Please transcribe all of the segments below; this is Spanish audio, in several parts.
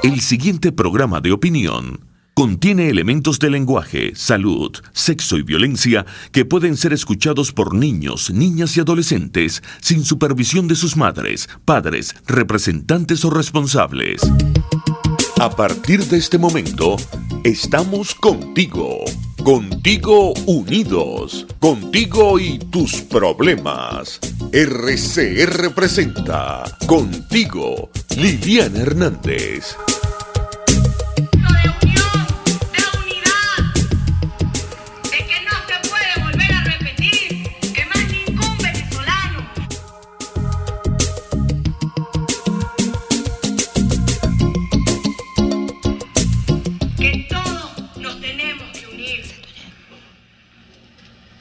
El siguiente programa de opinión contiene elementos de lenguaje, salud, sexo y violencia que pueden ser escuchados por niños, niñas y adolescentes sin supervisión de sus madres, padres, representantes o responsables. A partir de este momento, estamos contigo. Contigo unidos. Contigo y tus problemas. RCR presenta Contigo, Liliana Hernández.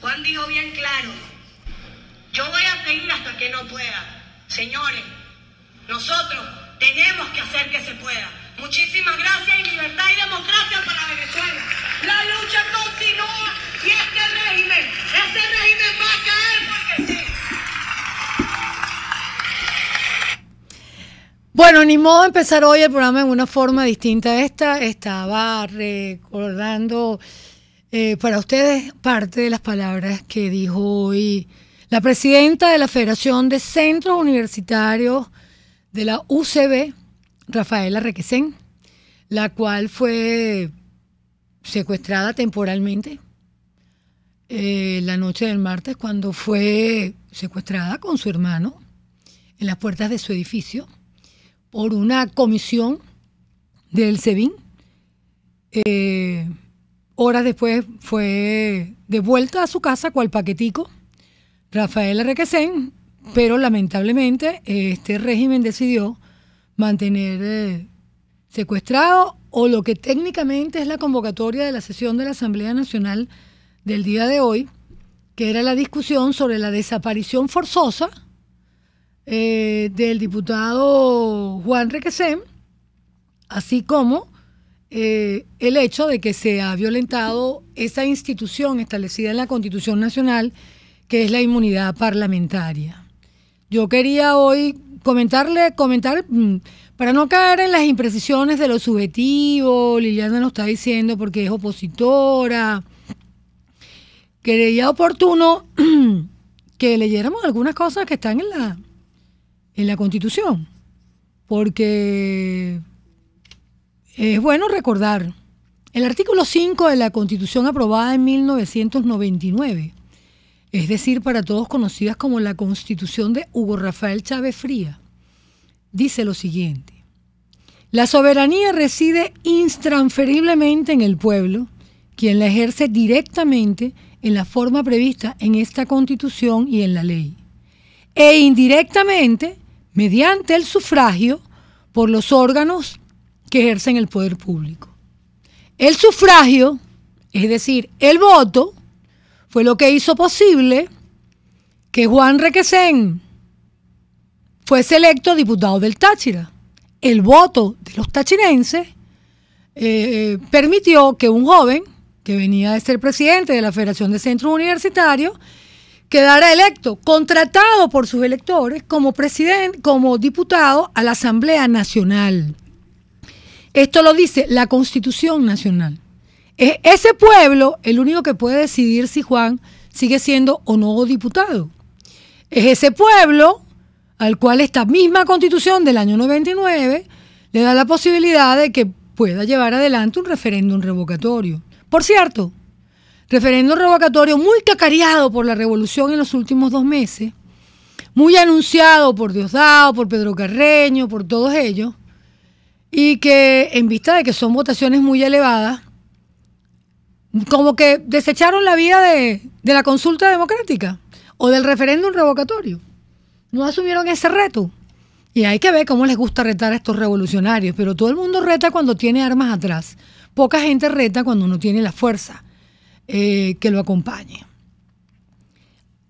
Juan dijo bien claro, yo voy a seguir hasta que no pueda. Señores, nosotros tenemos que hacer que se pueda. Muchísimas gracias y libertad y democracia para Venezuela. La lucha continúa y este régimen va a caer porque sí. Bueno, ni modo de empezar hoy el programa en una forma distinta a esta. Estaba recordando para ustedes parte de las palabras que dijo hoy la presidenta de la Federación de Centros Universitarios de la UCB, Rafaela Requesén, la cual fue secuestrada temporalmente la noche del martes, cuando fue secuestrada con su hermano en las puertas de su edificio por una comisión del SEBIN. Horas después fue devuelta a su casa cual paquetico Rafaela Requesén, pero lamentablemente este régimen decidió mantener secuestrado, o lo que técnicamente es la convocatoria de la sesión de la Asamblea Nacional del día de hoy, que era la discusión sobre la desaparición forzosa del diputado Juan Requesén, así como el hecho de que se ha violentado esa institución establecida en la Constitución Nacional, que es la inmunidad parlamentaria. Yo quería hoy comentar, para no caer en las imprecisiones de lo subjetivo. Liliana nos está diciendo porque es opositora. Creía oportuno que leyéramos algunas cosas que están en la Constitución, porque es bueno recordar el artículo 5 de la Constitución aprobada en 1999, es decir, para todos conocidas como la Constitución de Hugo Rafael Chávez Fría, dice lo siguiente: la soberanía reside intransferiblemente en el pueblo, quien la ejerce directamente en la forma prevista en esta Constitución y en la ley, e indirectamente mediante el sufragio por los órganos que ejercen el poder público. El sufragio, es decir, el voto, fue lo que hizo posible que Juan Requesén fuese electo diputado del Táchira. El voto de los tachirenses permitió que un joven que venía de ser presidente de la Federación de Centros Universitarios quedara electo, contratado por sus electores como diputado a la Asamblea Nacional. Esto lo dice la Constitución Nacional. Es ese pueblo el único que puede decidir si Juan sigue siendo o no diputado. Es ese pueblo al cual esta misma Constitución del año 99 le da la posibilidad de que pueda llevar adelante un referéndum revocatorio. Por cierto, referéndum revocatorio muy cacareado por la revolución en los últimos 2 meses, muy anunciado por Diosdado, por Pedro Carreño, por todos ellos, y que en vista de que son votaciones muy elevadas, como que desecharon la vía de la consulta democrática o del referéndum revocatorio. No asumieron ese reto. Y hay que ver cómo les gusta retar a estos revolucionarios, pero todo el mundo reta cuando tiene armas atrás. Poca gente reta cuando no tiene la fuerza que lo acompañe.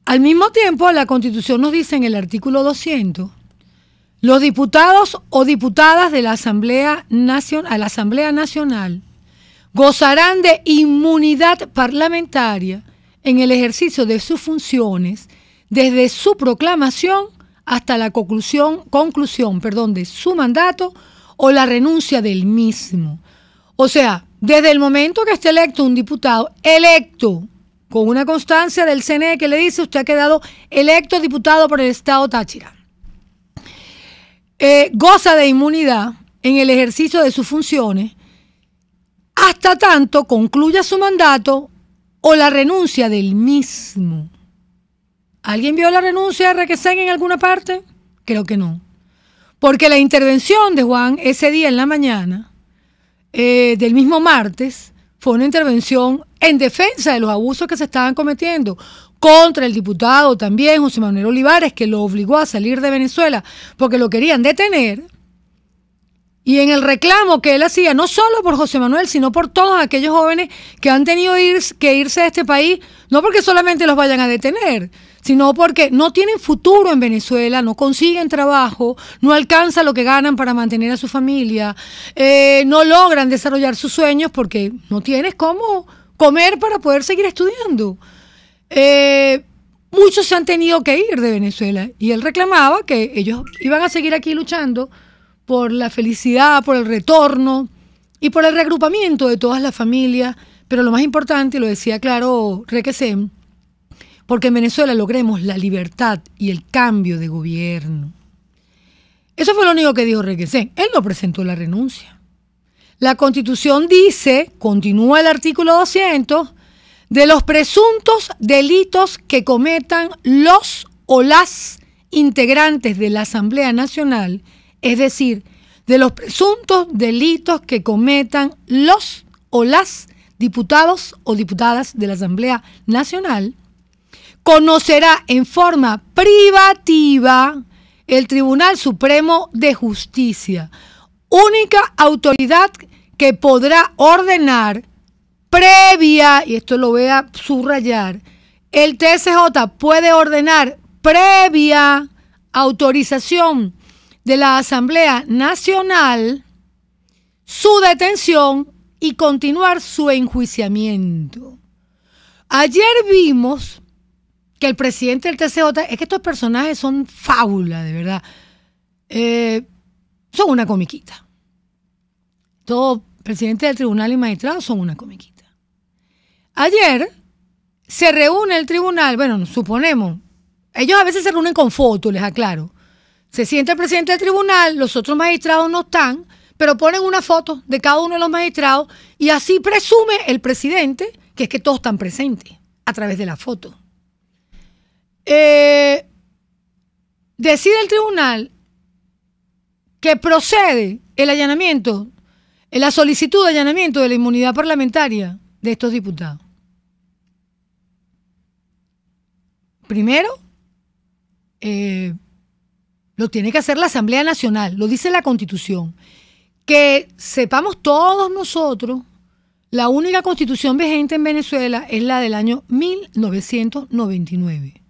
Al mismo tiempo, la Constitución nos dice en el artículo 200, los diputados o diputadas de la Asamblea Nacional gozarán de inmunidad parlamentaria en el ejercicio de sus funciones desde su proclamación hasta la conclusión de su mandato o la renuncia del mismo. O sea, desde el momento que esté electo un diputado, electo, con una constancia del CNE que le dice usted ha quedado electo diputado por el Estado Táchira, goza de inmunidad en el ejercicio de sus funciones hasta tanto concluya su mandato o la renuncia del mismo. ¿Alguien vio la renuncia de Requesén en alguna parte? Creo que no. Porque la intervención de Juan ese día en la mañana, del mismo martes, fue una intervención en defensa de los abusos que se estaban cometiendo contra el diputado también, José Manuel Olivares, que lo obligó a salir de Venezuela porque lo querían detener. Y en el reclamo que él hacía, no solo por José Manuel, sino por todos aquellos jóvenes que han tenido que irse de este país, no porque solamente los vayan a detener, sino porque no tienen futuro en Venezuela, no consiguen trabajo, no alcanzan lo que ganan para mantener a su familia, no logran desarrollar sus sueños porque no tienes cómo comer para poder seguir estudiando. Muchos se han tenido que ir de Venezuela y él reclamaba que ellos iban a seguir aquí luchando por la felicidad, por el retorno y por el reagrupamiento de todas las familias, pero lo más importante, lo decía claro Requesén, porque en Venezuela logremos la libertad y el cambio de gobierno. Eso fue lo único que dijo Requesén. Él no presentó la renuncia. La Constitución dice, continúa el artículo 200, de los presuntos delitos que cometan los o las integrantes de la Asamblea Nacional, es decir, de los presuntos delitos que cometan los o las diputados o diputadas de la Asamblea Nacional, conocerá en forma privativa el Tribunal Supremo de Justicia, única autoridad que podrá ordenar previa, y esto lo voy a subrayar, el TSJ puede ordenar previa autorización de la Asamblea Nacional su detención y continuar su enjuiciamiento. Ayer vimos que el presidente del TSJ, es que estos personajes son fábula, de verdad, son una comiquita. Todo presidente del tribunal y magistrados son una comiquita. Ayer se reúne el tribunal, bueno, suponemos, ellos a veces se reúnen con fotos, les aclaro. Se sienta el presidente del tribunal, los otros magistrados no están, pero ponen una foto de cada uno de los magistrados y así presume el presidente que es que todos están presentes a través de la foto. Decide el tribunal que procede el allanamiento, la solicitud de allanamiento de la inmunidad parlamentaria de estos diputados. Primero, lo tiene que hacer la Asamblea Nacional, lo dice la Constitución. Que sepamos todos nosotros, la única constitución vigente en Venezuela es la del año 1999.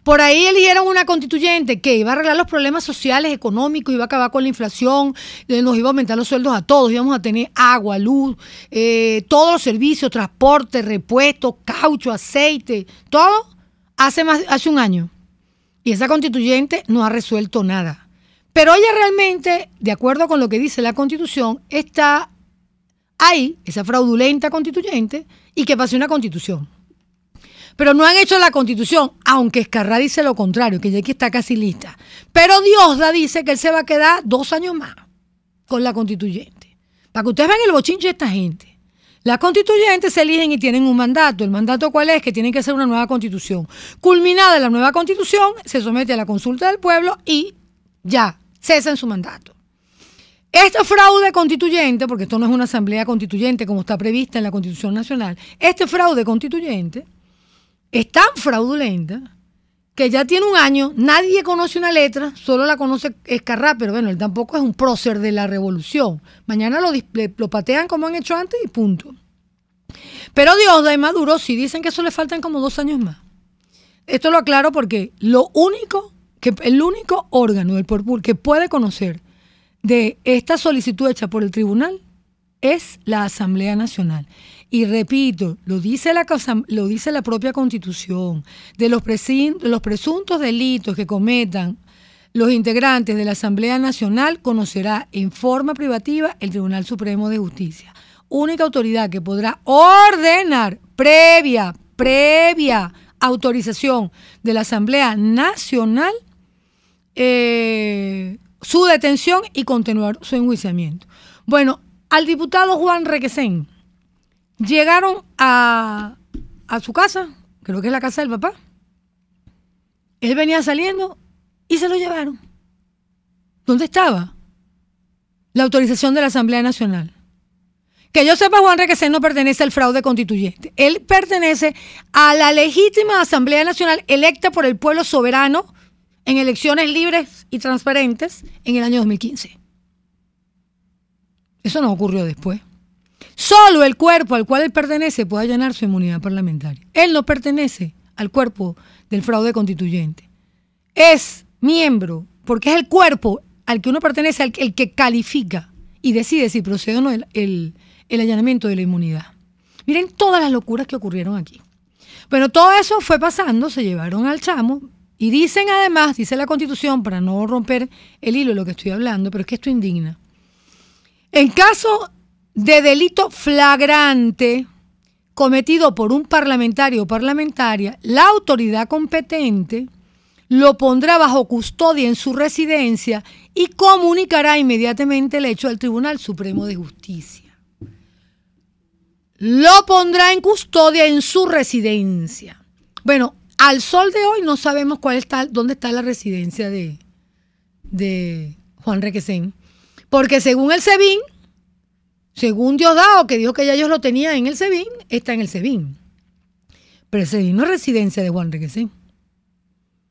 Por ahí eligieron una constituyente que iba a arreglar los problemas sociales, económicos, iba a acabar con la inflación, nos iba a aumentar los sueldos a todos, íbamos a tener agua, luz, todos los servicios, transporte, repuestos, caucho, aceite, todo hace un año. Y esa constituyente no ha resuelto nada. Pero ella realmente, de acuerdo con lo que dice la Constitución, está ahí, esa fraudulenta constituyente, y que pase una constitución. Pero no han hecho la Constitución, aunque Escarrá dice lo contrario, que ya que está casi lista. Pero Diosdado dice que él se va a quedar 2 años más con la constituyente. Para que ustedes vean el bochinche de esta gente. Las constituyentes se eligen y tienen un mandato. ¿El mandato cuál es? Que tienen que hacer una nueva constitución. Culminada la nueva constitución, se somete a la consulta del pueblo y ya, cesan su mandato. Este fraude constituyente, porque esto no es una asamblea constituyente como está prevista en la Constitución Nacional, este fraude constituyente es tan fraudulenta que ya tiene 1 año, nadie conoce una letra, solo la conoce Escarrá, pero bueno, él tampoco es un prócer de la revolución. Mañana lo patean como han hecho antes y punto. Pero Diosdado y Maduro sí dicen que eso le faltan como 2 años más. Esto lo aclaro porque el único órgano del poder que puede conocer de esta solicitud hecha por el tribunal es la Asamblea Nacional. Y repito, lo dice la propia Constitución, de los presuntos delitos que cometan los integrantes de la Asamblea Nacional conocerá en forma privativa el Tribunal Supremo de Justicia, única autoridad que podrá ordenar previa autorización de la Asamblea Nacional su detención y continuar su enjuiciamiento. Bueno, al diputado Juan Requesén llegaron a su casa, creo que es la casa del papá. Él venía saliendo y se lo llevaron. ¿Dónde estaba la autorización de la Asamblea Nacional? Que yo sepa, Juan Requesén no pertenece al fraude constituyente. Él pertenece a la legítima Asamblea Nacional electa por el pueblo soberano en elecciones libres y transparentes en el año 2015. Eso no ocurrió después. Solo el cuerpo al cual él pertenece puede allanar su inmunidad parlamentaria. Él no pertenece al cuerpo del fraude constituyente. Es miembro, porque es el cuerpo al que uno pertenece, el que califica y decide si procede o no el allanamiento de la inmunidad. Miren todas las locuras que ocurrieron aquí. Bueno, todo eso fue pasando, se llevaron al chamo y dicen además, dice la Constitución, para no romper el hilo de lo que estoy hablando, pero es que esto indigna. En caso de delito flagrante cometido por un parlamentario o parlamentaria, la autoridad competente lo pondrá bajo custodia en su residencia y comunicará inmediatamente el hecho al Tribunal Supremo de Justicia. Lo pondrá en custodia en su residencia. Bueno, al sol de hoy no sabemos dónde está la residencia de Juan Requesén, porque según el SEBIN, según Diosdado, que dijo que ya ellos lo tenían en el SEBIN, está en el SEBIN. Pero el SEBIN no es residencia de Juan Requesén.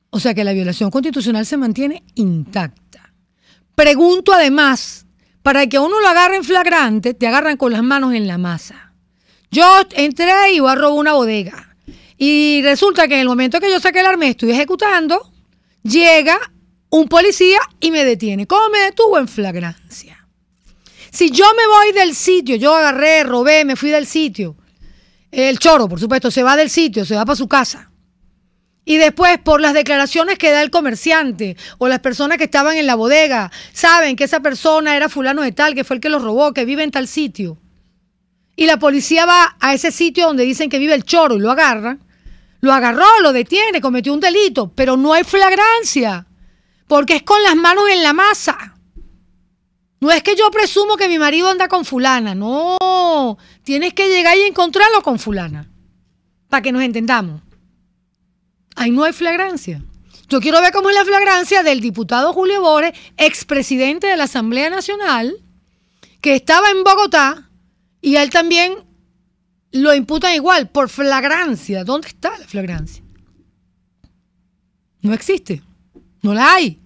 O sea que la violación constitucional se mantiene intacta. Pregunto además, para que uno lo agarre en flagrante, te agarran con las manos en la masa. Yo entré y voy a robar una bodega. Y resulta que en el momento que yo saqué el arma y estoy ejecutando, llega un policía y me detiene. ¿Cómo me detuvo? En flagrancia. Si yo me voy del sitio, yo agarré, robé, me fui del sitio, el choro, por supuesto, se va del sitio, se va para su casa. Y después, por las declaraciones que da el comerciante o las personas que estaban en la bodega, saben que esa persona era fulano de tal, que fue el que los robó, que vive en tal sitio. Y la policía va a ese sitio donde dicen que vive el choro y lo agarra. Lo agarró, lo detiene, cometió un delito, pero no hay flagrancia, porque es con las manos en la masa. No es que yo presumo que mi marido anda con fulana, no. Tienes que llegar y encontrarlo con fulana, para que nos entendamos. Ahí no hay flagrancia. Yo quiero ver cómo es la flagrancia del diputado Julio Bores, expresidente de la Asamblea Nacional, que estaba en Bogotá, y a él también lo imputan igual, por flagrancia. ¿Dónde está la flagrancia? No existe. No la hay.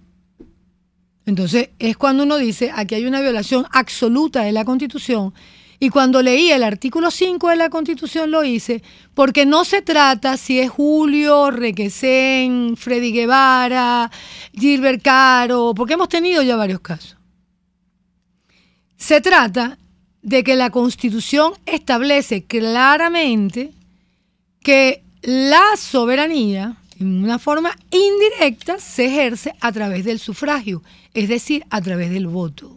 Entonces, es cuando uno dice, aquí hay una violación absoluta de la Constitución. Y cuando leí el artículo 5 de la Constitución lo hice porque no se trata si es Julio, Requesén, Freddy Guevara, Gilbert Caro, porque hemos tenido ya varios casos. Se trata de que la Constitución establece claramente que la soberanía, en una forma indirecta, se ejerce a través del sufragio, es decir, a través del voto.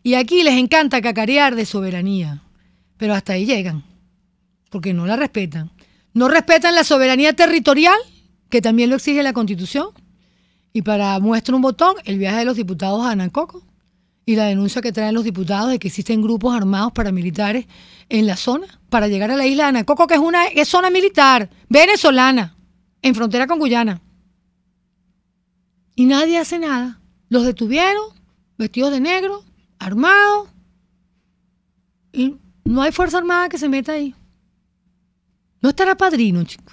Y aquí les encanta cacarear de soberanía, pero hasta ahí llegan, porque no la respetan. No respetan la soberanía territorial, que también lo exige la Constitución. Y para muestra un botón, el viaje de los diputados a Anacoco y la denuncia que traen los diputados de que existen grupos armados paramilitares en la zona para llegar a la isla de Anacoco, que es zona militar venezolana, en frontera con Guyana. Y nadie hace nada. Los detuvieron, vestidos de negro, armado, y no hay fuerza armada que se meta ahí. No estará Padrino, chico,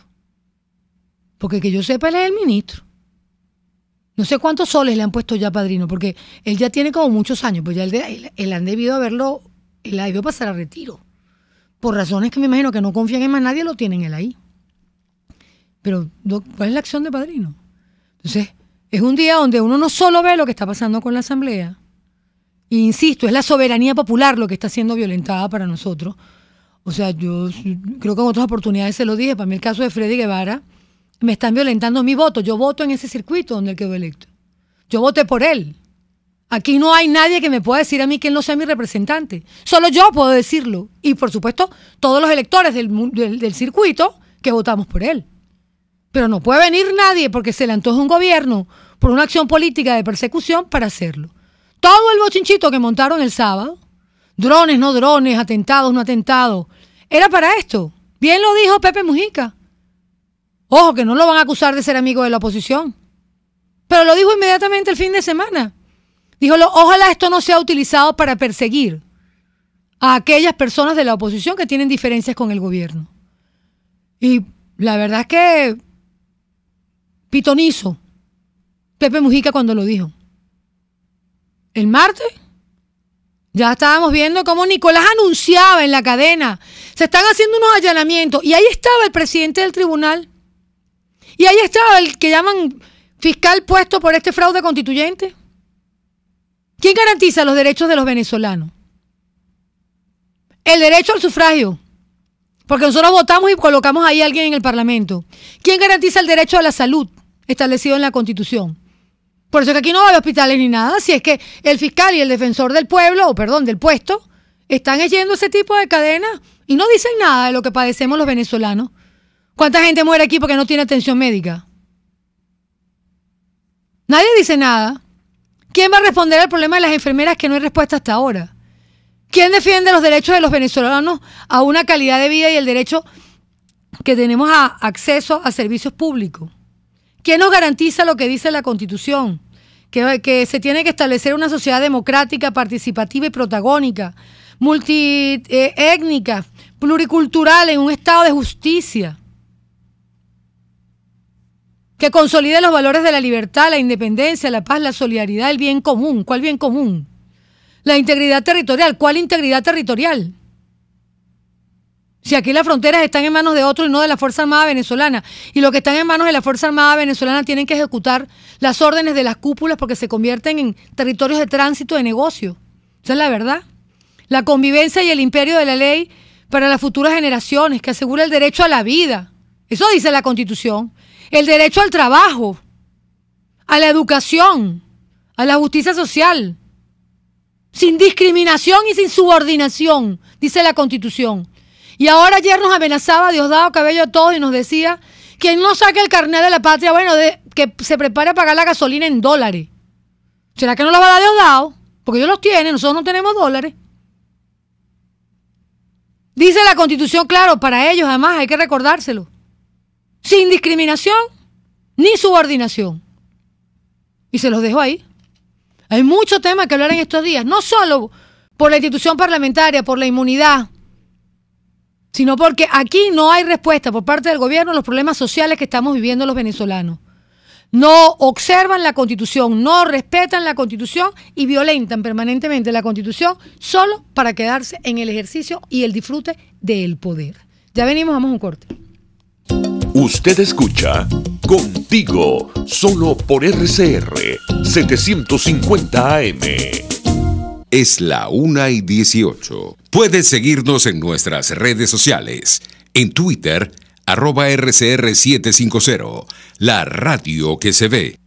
porque que yo sepa, él es el ministro. No sé cuántos soles le han puesto ya a Padrino, porque él ya tiene como muchos años, pues ya él han debido haberlo, él ha debido pasar a retiro, por razones que me imagino que no confían en más nadie, lo tienen él ahí. Pero ¿cuál es la acción de Padrino? Entonces, es un día donde uno no solo ve lo que está pasando con la Asamblea, e insisto, es la soberanía popular lo que está siendo violentada para nosotros. O sea, yo creo que en otras oportunidades se lo dije, para mí el caso de Freddy Guevara, me están violentando mi voto. Yo voto en ese circuito donde él quedó electo. Yo voté por él. Aquí no hay nadie que me pueda decir a mí que él no sea mi representante. Solo yo puedo decirlo. Y, por supuesto, todos los electores del circuito que votamos por él. Pero no puede venir nadie porque se le antoja un gobierno por una acción política de persecución para hacerlo. Todo el bochinchito que montaron el sábado, drones, no drones, atentados, no atentados, era para esto. Bien lo dijo Pepe Mujica. Ojo, que no lo van a acusar de ser amigo de la oposición. Pero lo dijo inmediatamente el fin de semana. Dijo, ojalá esto no sea utilizado para perseguir a aquellas personas de la oposición que tienen diferencias con el gobierno. Y la verdad es que pitonizo Pepe Mujica cuando lo dijo. El martes ya estábamos viendo cómo Nicolás anunciaba en la cadena, se están haciendo unos allanamientos, y ahí estaba el presidente del tribunal, y ahí estaba el que llaman fiscal puesto por este fraude constituyente. ¿Quién garantiza los derechos de los venezolanos? El derecho al sufragio, porque nosotros votamos y colocamos ahí a alguien en el Parlamento. ¿Quién garantiza el derecho a la salud establecido en la Constitución? Por eso que aquí no va a haber hospitales ni nada, si es que el fiscal y el defensor del pueblo, del puesto, están yendo ese tipo de cadenas y no dicen nada de lo que padecemos los venezolanos. ¿Cuánta gente muere aquí porque no tiene atención médica? Nadie dice nada. ¿Quién va a responder al problema de las enfermeras que no hay respuesta hasta ahora? ¿Quién defiende los derechos de los venezolanos a una calidad de vida y el derecho que tenemos a acceso a servicios públicos? ¿Quién nos garantiza lo que dice la Constitución? Que se tiene que establecer una sociedad democrática, participativa y protagónica, multiétnica, pluricultural, en un estado de justicia, que consolide los valores de la libertad, la independencia, la paz, la solidaridad, el bien común. ¿Cuál bien común? La integridad territorial. ¿Cuál integridad territorial? Si aquí las fronteras están en manos de otros y no de la Fuerza Armada Venezolana, y los que están en manos de la Fuerza Armada Venezolana tienen que ejecutar las órdenes de las cúpulas porque se convierten en territorios de tránsito de negocio. Esa es la verdad. La convivencia y el imperio de la ley para las futuras generaciones, que asegura el derecho a la vida. Eso dice la Constitución. El derecho al trabajo, a la educación, a la justicia social, sin discriminación y sin subordinación, dice la Constitución. Y ahora ayer nos amenazaba Diosdado Cabello a todos y nos decía, quien no saque el carnet de la patria, que se prepare a pagar la gasolina en dólares. ¿Será que no lo va a dar Diosdado? Porque ellos los tienen, nosotros no tenemos dólares. Dice la Constitución, claro, para ellos además hay que recordárselo. Sin discriminación ni subordinación. Y se los dejo ahí. Hay mucho tema que hablar en estos días, no solo por la institución parlamentaria, por la inmunidad, sino porque aquí no hay respuesta por parte del gobierno a los problemas sociales que estamos viviendo los venezolanos. No observan la Constitución, no respetan la Constitución y violentan permanentemente la Constitución solo para quedarse en el ejercicio y el disfrute del poder. Ya venimos, vamos a un corte. Usted escucha Contigo, solo por RCR 750 AM. Es la 1:18. Puedes seguirnos en nuestras redes sociales. En Twitter, @RCR750, la radio que se ve.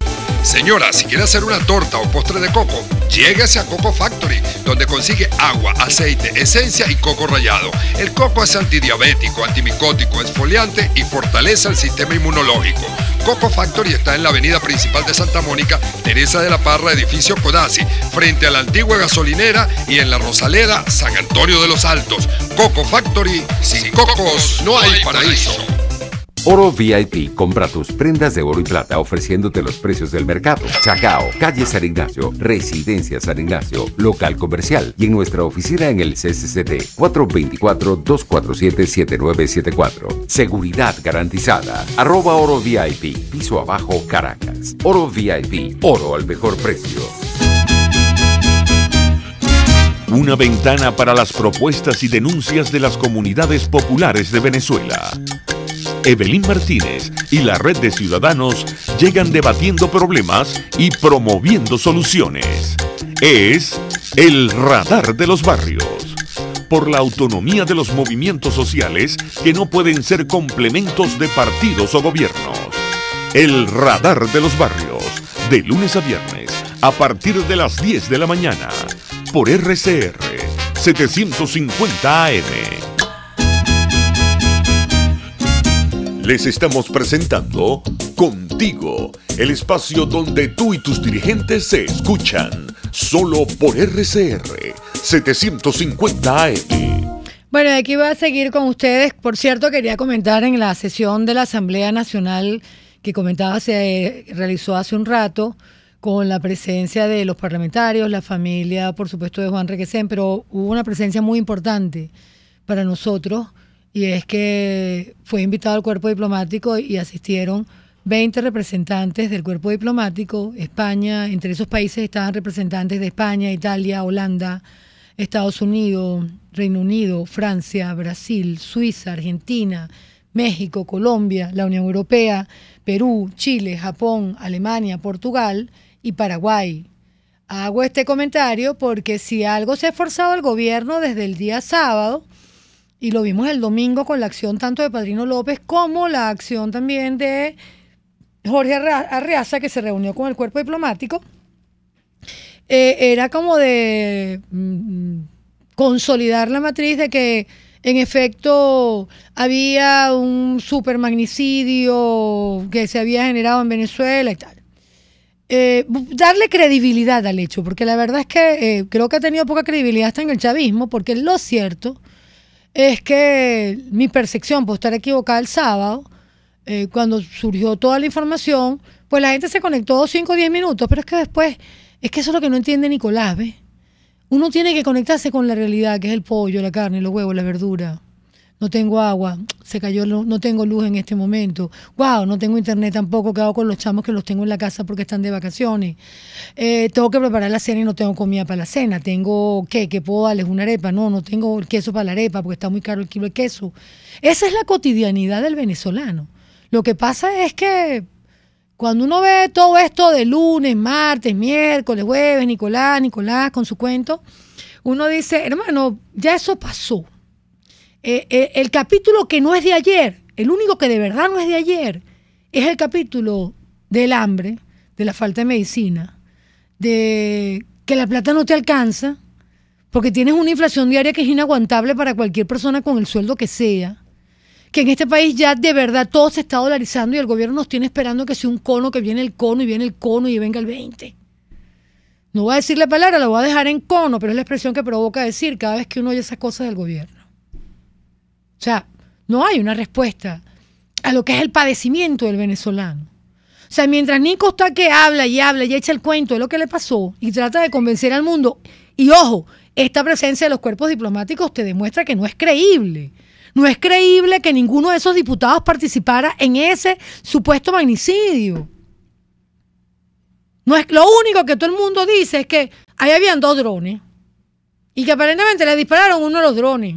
Señora, si quiere hacer una torta o postre de coco, lléguese a Coco Factory, donde consigue agua, aceite, esencia y coco rallado. El coco es antidiabético, antimicótico, exfoliante y fortalece el sistema inmunológico. Coco Factory está en la avenida principal de Santa Mónica, Teresa de la Parra, edificio Codazzi, frente a la antigua gasolinera, y en la Rosaleda, San Antonio de los Altos. Coco Factory, sin cocos no hay paraíso. Oro VIP, compra tus prendas de oro y plata ofreciéndote los precios del mercado. Chacao, calle San Ignacio, Residencia San Ignacio, local comercial, y en nuestra oficina en el CCCT, 424-247-7974. Seguridad garantizada. @Oro VIP, piso abajo, Caracas. Oro VIP, oro al mejor precio. Una ventana para las propuestas y denuncias de las comunidades populares de Venezuela. Evelyn Martínez y la Red de Ciudadanos llegan debatiendo problemas y promoviendo soluciones. Es el Radar de los Barrios. Por la autonomía de los movimientos sociales que no pueden ser complementos de partidos o gobiernos. El Radar de los Barrios, de lunes a viernes, a partir de las 10 de la mañana por RCR 750 AM. Les estamos presentando Contigo, el espacio donde tú y tus dirigentes se escuchan, solo por RCR 750 AM. Bueno, aquí voy a seguir con ustedes. Por cierto, quería comentar en la sesión de la Asamblea Nacional que comentaba se realizó hace un rato con la presencia de los parlamentarios, la familia, por supuesto, de Juan Requesén, pero hubo una presencia muy importante para nosotros y es que fue invitado al cuerpo diplomático y asistieron 20 representantes del cuerpo diplomático. España, entre esos países estaban representantes de España, Italia, Holanda, Estados Unidos, Reino Unido, Francia, Brasil, Suiza, Argentina, México, Colombia, la Unión Europea, Perú, Chile, Japón, Alemania, Portugal y Paraguay. Hago este comentario porque si algo se ha esforzado el gobierno desde el día sábado, y lo vimos el domingo con la acción tanto de Padrino López como la acción también de Jorge Arreaza, que se reunió con el cuerpo diplomático, era como de consolidar la matriz de que en efecto había un supermagnicidio que se había generado en Venezuela y tal. Darle credibilidad al hecho, porque la verdad es que creo que ha tenido poca credibilidad hasta en el chavismo, porque lo cierto es que mi percepción, por estar equivocada el sábado, cuando surgió toda la información, pues la gente se conectó 5 o 10 minutos, pero es que después, es que eso es lo que no entiende Nicolás, ¿ves? Uno tiene que conectarse con la realidad, que es el pollo, la carne, los huevos, la verdura. No tengo agua, se cayó, no tengo luz en este momento. Wow, no tengo internet tampoco, ¿qué hago con los chamos que los tengo en la casa porque están de vacaciones? Tengo que preparar la cena y no tengo comida para la cena. Tengo, ¿qué puedo darles? Una arepa. No tengo el queso para la arepa porque está muy caro el kilo de queso. Esa es la cotidianidad del venezolano. Lo que pasa es que cuando uno ve todo esto de lunes, martes, miércoles, jueves, Nicolás con su cuento, uno dice, hermano, ya eso pasó. El capítulo que no es de ayer, el único que de verdad no es de ayer, es el capítulo del hambre, de la falta de medicina, de que la plata no te alcanza, porque tienes una inflación diaria que es inaguantable para cualquier persona con el sueldo que sea, que en este país ya de verdad todo se está dolarizando y el gobierno nos tiene esperando que sea un cono, que viene el cono y venga el 20. No voy a decir la palabra, la voy a dejar en cono, pero es la expresión que provoca decir cada vez que uno oye esas cosas del gobierno. O sea, no hay una respuesta a lo que es el padecimiento del venezolano. O sea, mientras Nico está que habla y echa el cuento de lo que le pasó y trata de convencer al mundo, y ojo, esta presencia de los cuerpos diplomáticos te demuestra que no es creíble. No es creíble que ninguno de esos diputados participara en ese supuesto magnicidio. No es, lo único que todo el mundo dice es que ahí habían 2 drones y que aparentemente le dispararon uno de los drones.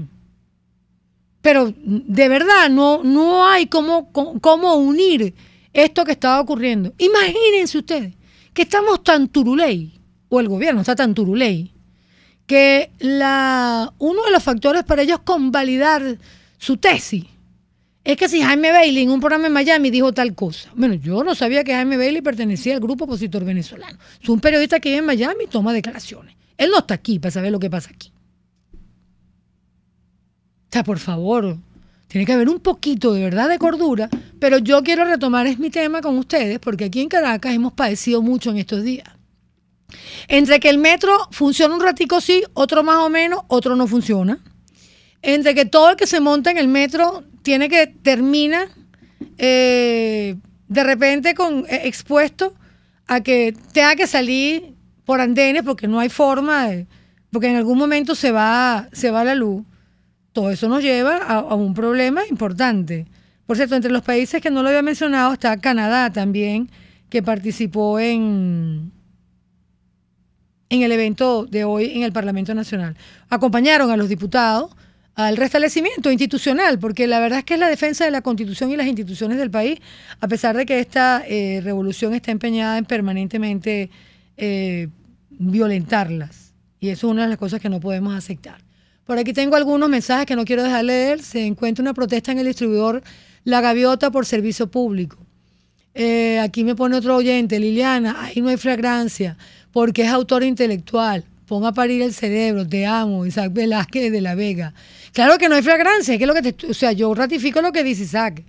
Pero de verdad no hay cómo unir esto que estaba ocurriendo. Imagínense ustedes que estamos tan turuley, o el gobierno está tan turuley, que uno de los factores para ellos convalidar su tesis es que si Jaime Bailey en un programa en Miami dijo tal cosa. Bueno, yo no sabía que Jaime Bailey pertenecía al grupo opositor venezolano. Es un periodista que vive en Miami y toma declaraciones. Él no está aquí para saber lo que pasa aquí. O sea, por favor, tiene que haber un poquito de verdad de cordura, pero yo quiero retomar mi tema con ustedes porque aquí en Caracas hemos padecido mucho en estos días. Entre que el metro funciona un ratico sí, otro más o menos, otro no funciona. Entre que todo el que se monta en el metro termina de repente expuesto a que tenga que salir por andenes porque no hay forma, porque en algún momento se va la luz. Todo eso nos lleva a un problema importante. Por cierto, entre los países que no lo había mencionado está Canadá también, que participó en el evento de hoy en el Parlamento Nacional. Acompañaron a los diputados al restablecimiento institucional, porque la verdad es que es la defensa de la Constitución y las instituciones del país, a pesar de que esta revolución está empeñada en permanentemente violentarlas. Y eso es una de las cosas que no podemos aceptar. Por aquí tengo algunos mensajes que no quiero dejar leer. Se encuentra una protesta en el distribuidor La Gaviota por servicio público. Aquí me pone otro oyente, Liliana, ahí no hay flagrancia, porque es autor intelectual. Ponga a parir el cerebro, te amo, Isaac Velázquez de La Vega. Claro que no hay flagrancia, es que o sea, yo ratifico lo que dice Isaac.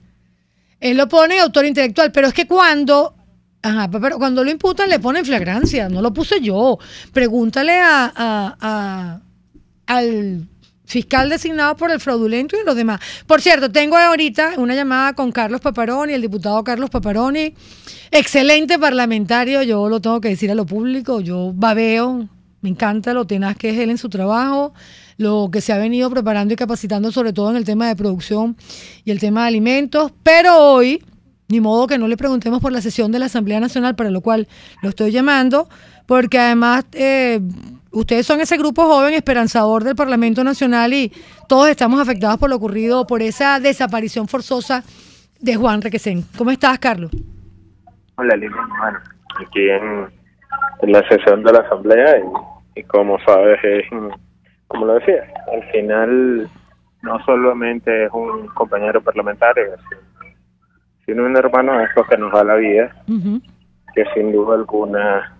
Él lo pone autor intelectual, pero es que cuando lo imputan le ponen flagrancia, no lo puse yo. Pregúntale al fiscal designado por el fraudulento y los demás. Por cierto, tengo ahorita una llamada con Carlos Paparoni, el diputado Carlos Paparoni, excelente parlamentario, yo lo tengo que decir a lo público, yo babeo, me encanta lo tenaz que es él en su trabajo, lo que se ha venido preparando y capacitando sobre todo en el tema de producción y el tema de alimentos, pero hoy, ni modo que no le preguntemos por la sesión de la Asamblea Nacional, para lo cual lo estoy llamando, porque además ustedes son ese grupo joven esperanzador del Parlamento Nacional y todos estamos afectados por lo ocurrido, por esa desaparición forzosa de Juan Requesén. ¿Cómo estás, Carlos? Hola, Liliana. Bueno, aquí en la sesión de la Asamblea y como sabes, como lo decía, al final no solamente es un compañero parlamentario, sino un hermano de estos que nos da la vida, que sin duda alguna,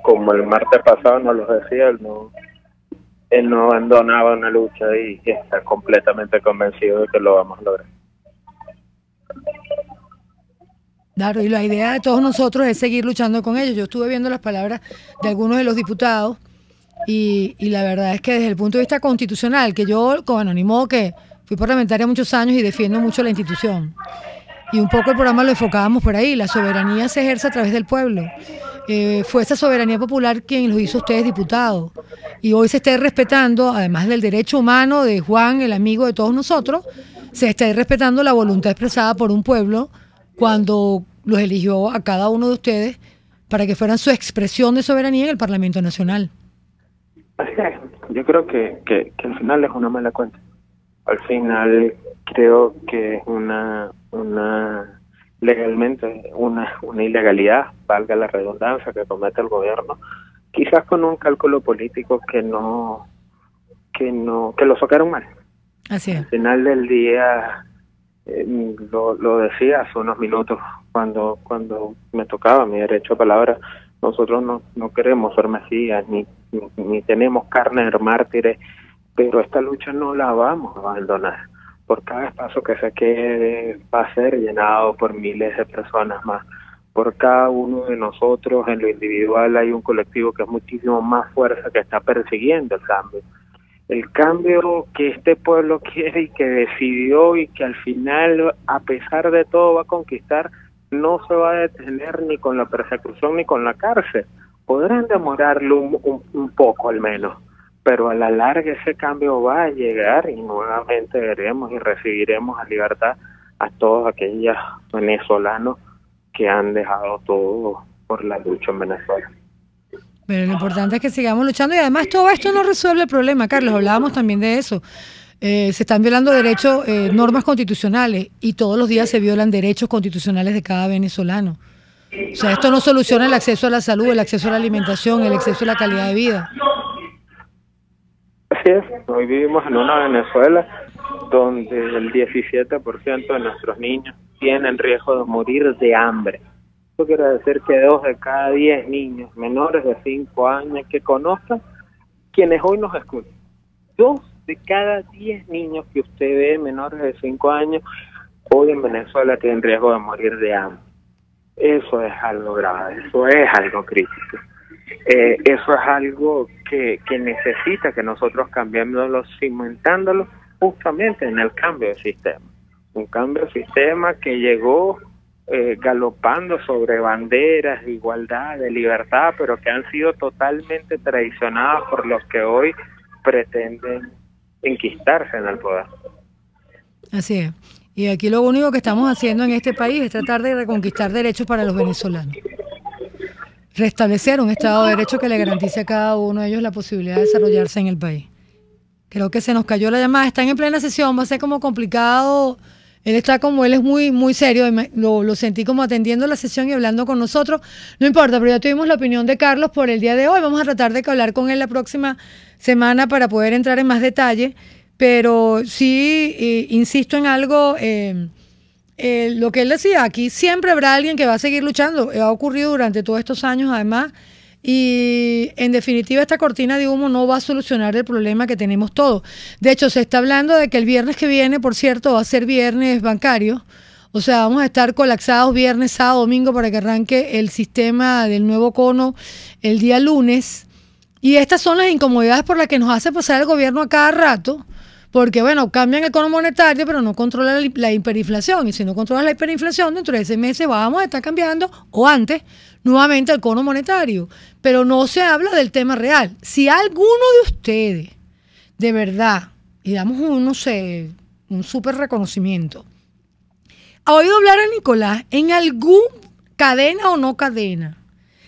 como el martes pasado nos lo decía, él no abandonaba una lucha y está completamente convencido de que lo vamos a lograr. Claro, y la idea de todos nosotros es seguir luchando con ellos. Yo estuve viendo las palabras de algunos de los diputados y la verdad es que desde el punto de vista constitucional, que yo, bueno, ni modo que fui parlamentaria muchos años y defiendo mucho la institución. Y un poco el programa lo enfocábamos por ahí, la soberanía se ejerce a través del pueblo. Fue esa soberanía popular quien los hizo ustedes diputados. Y hoy se está respetando, además del derecho humano de Juan, el amigo de todos nosotros, se está respetando la voluntad expresada por un pueblo cuando los eligió a cada uno de ustedes para que fueran su expresión de soberanía en el Parlamento Nacional. Yo creo que al final es una mala cuenta. Al final creo que es legalmente una ilegalidad, valga la redundancia, que comete el gobierno, quizás con un cálculo político que lo sacaron mal. Así es. Al final del día, lo decía hace unos minutos cuando me tocaba mi derecho a palabra, nosotros no queremos ser mesías ni tenemos carne de mártires, pero esta lucha no la vamos a abandonar. Por cada espacio que se quede va a ser llenado por miles de personas más. Por cada uno de nosotros en lo individual hay un colectivo que es muchísimo más fuerza, que está persiguiendo el cambio. El cambio que este pueblo quiere y que decidió y que al final, a pesar de todo, va a conquistar, no se va a detener ni con la persecución ni con la cárcel. Podrán demorarlo un poco al menos, pero a la larga ese cambio va a llegar y nuevamente veremos y recibiremos a libertad a todos aquellos venezolanos que han dejado todo por la lucha en Venezuela. Pero lo importante es que sigamos luchando y además todo esto no resuelve el problema, Carlos, hablábamos también de eso. Se están violando derechos, normas constitucionales y todos los días se violan derechos constitucionales de cada venezolano. O sea, esto no soluciona el acceso a la salud, el acceso a la alimentación, el acceso a la calidad de vida. Así es, hoy vivimos en una Venezuela donde el 17% de nuestros niños tienen riesgo de morir de hambre. Eso quiere decir que 2 de cada 10 niños menores de 5 años que conozcan, quienes hoy nos escuchan, 2 de cada 10 niños que usted ve menores de 5 años, hoy en Venezuela tienen riesgo de morir de hambre. Eso es algo grave, eso es algo crítico. Eso es algo que necesita que nosotros cambiémoslo, cimentándolo justamente en el cambio de sistema. Un cambio de sistema que llegó galopando sobre banderas de igualdad, de libertad, pero que han sido totalmente traicionadas por los que hoy pretenden enquistarse en el poder. Así es. Y aquí lo único que estamos haciendo en este país es tratar de reconquistar derechos para los venezolanos. Restablecer un Estado de Derecho que le garantice a cada uno de ellos la posibilidad de desarrollarse en el país. Creo que se nos cayó la llamada, están en plena sesión, va a ser como complicado. Él es muy serio, lo sentí como atendiendo la sesión y hablando con nosotros. No importa, pero ya tuvimos la opinión de Carlos por el día de hoy. Vamos a tratar de hablar con él la próxima semana para poder entrar en más detalle. Pero sí, insisto en algo, lo que él decía, aquí siempre habrá alguien que va a seguir luchando. Ha ocurrido durante todos estos años, además, y en definitiva esta cortina de humo no va a solucionar el problema que tenemos todos. De hecho, se está hablando de que el viernes que viene, por cierto, va a ser viernes bancario. O sea, vamos a estar colapsados viernes, sábado, domingo para que arranque el sistema del nuevo cono el día lunes. Y estas son las incomodidades por las que nos hace pasar el gobierno a cada rato. Porque, bueno, cambian el cono monetario, pero no controlan la hiperinflación. Y si no controlas la hiperinflación, dentro de 6 meses vamos a estar cambiando, o antes, nuevamente el cono monetario. Pero no se habla del tema real. Si alguno de ustedes, de verdad, y damos un súper reconocimiento, ha oído hablar a Nicolás en algún cadena o no cadena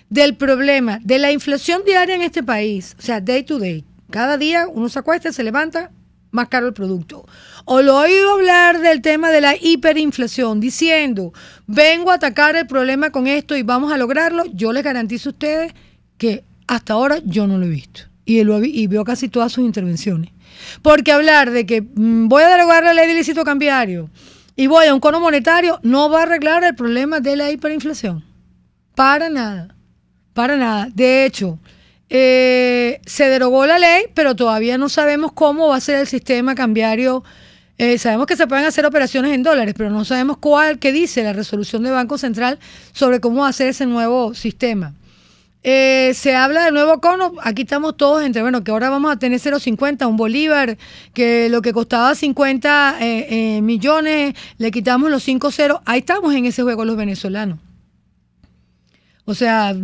del problema de la inflación diaria en este país, o sea, day to day. Cada día uno se acuesta, se levanta, más caro el producto. O lo he oído hablar del tema de la hiperinflación, diciendo, vengo a atacar el problema con esto y vamos a lograrlo. Yo les garantizo a ustedes que hasta ahora yo no lo he visto. Y veo casi todas sus intervenciones. Porque hablar de que voy a derogar la ley del ilícito cambiario y voy a un cono monetario no va a arreglar el problema de la hiperinflación. Para nada. Para nada. De hecho, se derogó la ley, pero todavía no sabemos cómo va a ser el sistema cambiario. Sabemos que se pueden hacer operaciones en dólares, pero no sabemos qué dice la resolución del Banco Central sobre cómo va a ser ese nuevo sistema. Se habla del nuevo cono, aquí estamos todos entre, bueno, que ahora vamos a tener 0,50, un bolívar, que lo que costaba 50 millones, le quitamos los 5 ceros, ahí estamos en ese juego los venezolanos. O sea,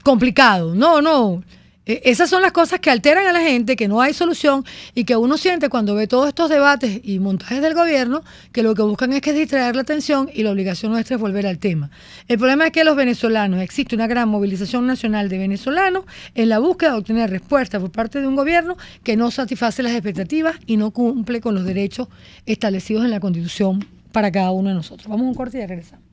complicado, no. Esas son las cosas que alteran a la gente, que no hay solución y que uno siente cuando ve todos estos debates y montajes del gobierno que lo que buscan es que distraer la atención y la obligación nuestra es volver al tema. El problema es que los venezolanos, existe una gran movilización nacional de venezolanos en la búsqueda de obtener respuestas por parte de un gobierno que no satisface las expectativas y no cumple con los derechos establecidos en la Constitución para cada uno de nosotros. Vamos a un corte y ya regresamos.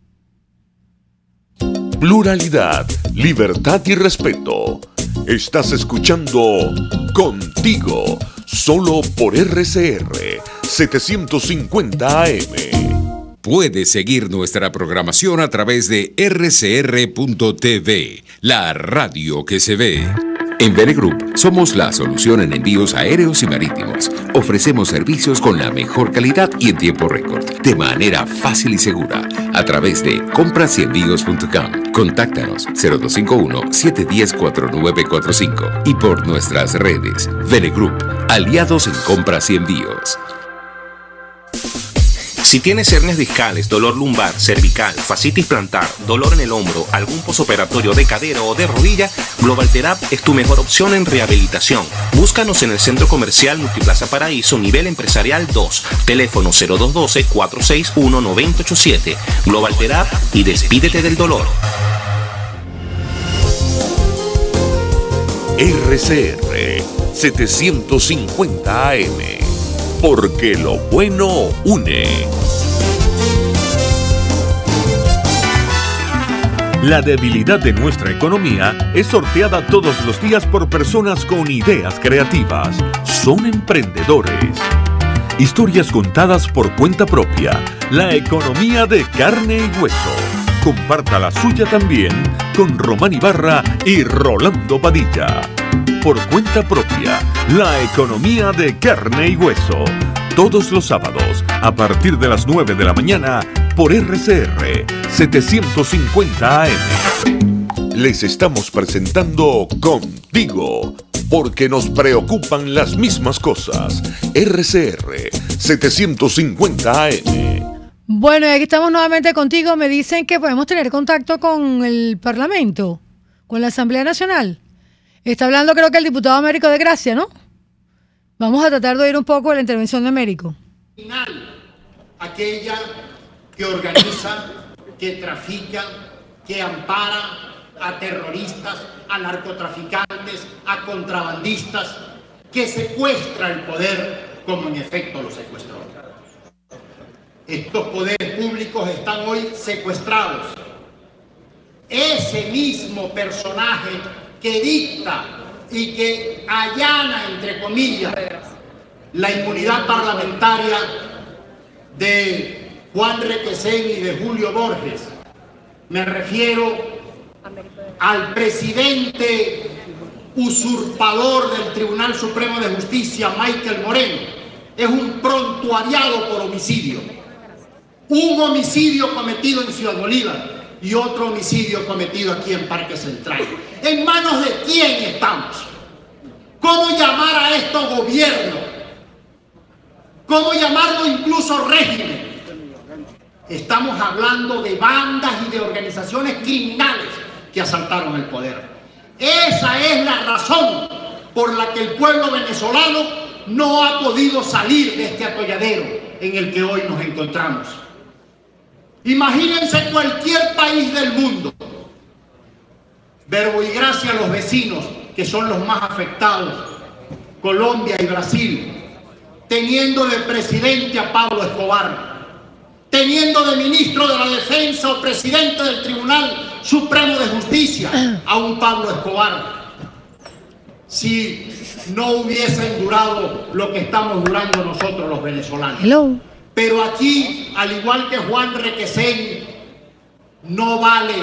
Pluralidad, libertad y respeto. Estás escuchando Contigo, solo por RCR 750 AM. Puedes seguir nuestra programación a través de rcr.tv, la radio que se ve. En Vene Group somos la solución en envíos aéreos y marítimos. Ofrecemos servicios con la mejor calidad y en tiempo récord, de manera fácil y segura, a través de comprasenvíos.com. Contáctanos 0251-710-4945 y por nuestras redes. Vene Group, aliados en compras y envíos. Si tienes hernias discales, dolor lumbar, cervical, fascitis plantar, dolor en el hombro, algún posoperatorio de cadera o de rodilla, Global Therap es tu mejor opción en rehabilitación. Búscanos en el Centro Comercial Multiplaza Paraíso, nivel empresarial 2, teléfono 0212-461-9087. Global Therap y despídete del dolor. RCR 750 AM. Porque lo bueno une. La debilidad de nuestra economía es sorteada todos los días por personas con ideas creativas. Son emprendedores. Historias contadas por cuenta propia. La economía de carne y hueso. Comparta la suya también con Román Ibarra y Rolando Padilla. Por cuenta propia, la economía de carne y hueso. Todos los sábados, a partir de las 9 de la mañana, por RCR 750 AM. Les estamos presentando Contigo, porque nos preocupan las mismas cosas. RCR 750 AM. Bueno, y aquí estamos nuevamente contigo. Me dicen que podemos tener contacto con el Parlamento, con la Asamblea Nacional. Está hablando, creo que el diputado Américo de Gracia, ¿no? Vamos a tratar de oír un poco de la intervención de Américo. Aquella que organiza, que trafica, que ampara a terroristas, a narcotraficantes, a contrabandistas, que secuestra el poder como en efecto lo secuestró. Estos poderes públicos están hoy secuestrados. Ese mismo personaje que dicta y que allana, entre comillas, la inmunidad parlamentaria de Juan Requesén y de Julio Borges. Me refiero al presidente usurpador del Tribunal Supremo de Justicia, Michael Moreno. Es un prontuariado por homicidio. Un homicidio cometido en Ciudad Bolívar y otro homicidio cometido aquí en Parque Central. ¿En manos de quién estamos? ¿Cómo llamar a esto gobierno? ¿Cómo llamarlo incluso régimen? Estamos hablando de bandas y de organizaciones criminales que asaltaron el poder. Esa es la razón por la que el pueblo venezolano no ha podido salir de este atolladero en el que hoy nos encontramos. Imagínense cualquier país del mundo, verbo y gracia a los vecinos, que son los más afectados, Colombia y Brasil, teniendo de presidente a Pablo Escobar, teniendo de ministro de la Defensa o presidente del Tribunal Supremo de Justicia a un Pablo Escobar. Si no hubiesen durado lo que estamos durando nosotros los venezolanos. Hello. Pero aquí, al igual que Juan Requesén, no vale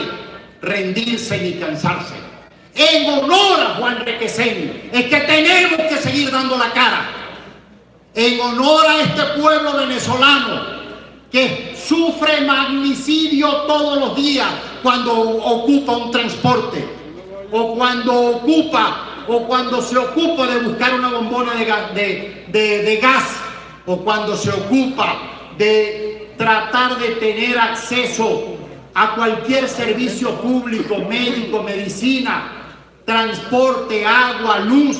rendirse ni cansarse. En honor a Juan Requesén es que tenemos que seguir dando la cara. En honor a este pueblo venezolano que sufre magnicidio todos los días cuando ocupa un transporte, o cuando se ocupa de buscar una bombona de gas, o cuando se ocupa de tratar de tener acceso a cualquier servicio público, médico, medicina, transporte, agua, luz.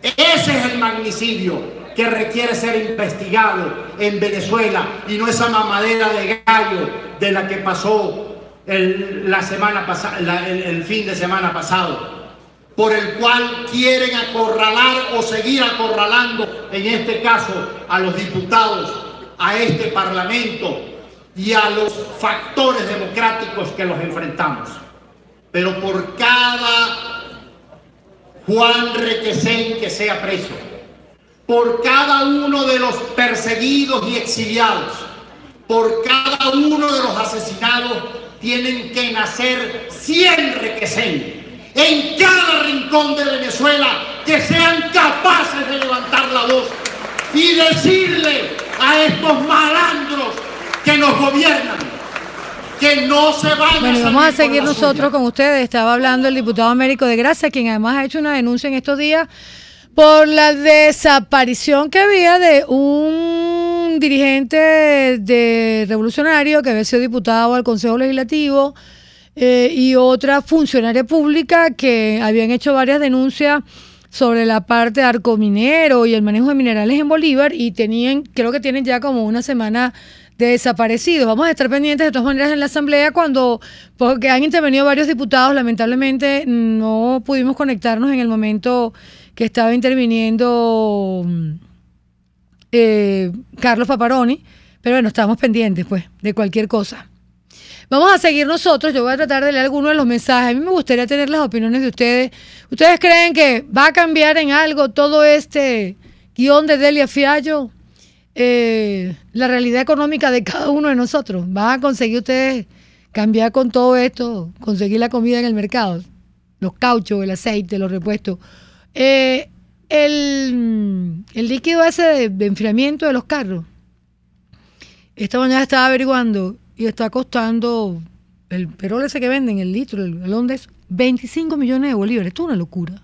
Ese es el magnicidio que requiere ser investigado en Venezuela, y no esa mamadera de gallo de la que pasó el fin de semana pasado, por el cual quieren acorralar o seguir acorralando, en este caso, a los diputados, a este Parlamento y a los factores democráticos que los enfrentamos. Pero por cada Juan Requesén que sea preso, por cada uno de los perseguidos y exiliados, por cada uno de los asesinados, tienen que nacer 100 Requesén en cada rincón de Venezuela, que sean capaces de levantar la voz y decirle a estos malandros que nos gobiernan que no se vayan. Bueno, vamos a seguir nosotros con ustedes. Estaba hablando el diputado Américo de Gracia, quien además ha hecho una denuncia en estos días por la desaparición que había de un dirigente revolucionario que había sido diputado al Consejo Legislativo, y otra funcionaria pública que habían hecho varias denuncias sobre la parte de Arcominero y el manejo de minerales en Bolívar, y creo que tienen ya como una semana de desaparecidos. Vamos a estar pendientes de todas maneras en la Asamblea porque han intervenido varios diputados. Lamentablemente no pudimos conectarnos en el momento que estaba interviniendo Carlos Paparoni, pero bueno, estamos pendientes pues de cualquier cosa. Vamos a seguir nosotros. Yo voy a tratar de leer algunos de los mensajes. A mí me gustaría tener las opiniones de ustedes. ¿Ustedes creen que va a cambiar en algo todo este guión de Delia Fiallo? La realidad económica de cada uno de nosotros. ¿Van a conseguir ustedes cambiar con todo esto? Conseguir la comida en el mercado, los cauchos, el aceite, los repuestos. El líquido ese de enfriamiento de los carros. Esta mañana estaba averiguando y está costando el perol ese que venden, el litro, el galón de eso, 25 millones de bolívares. Esto es una locura.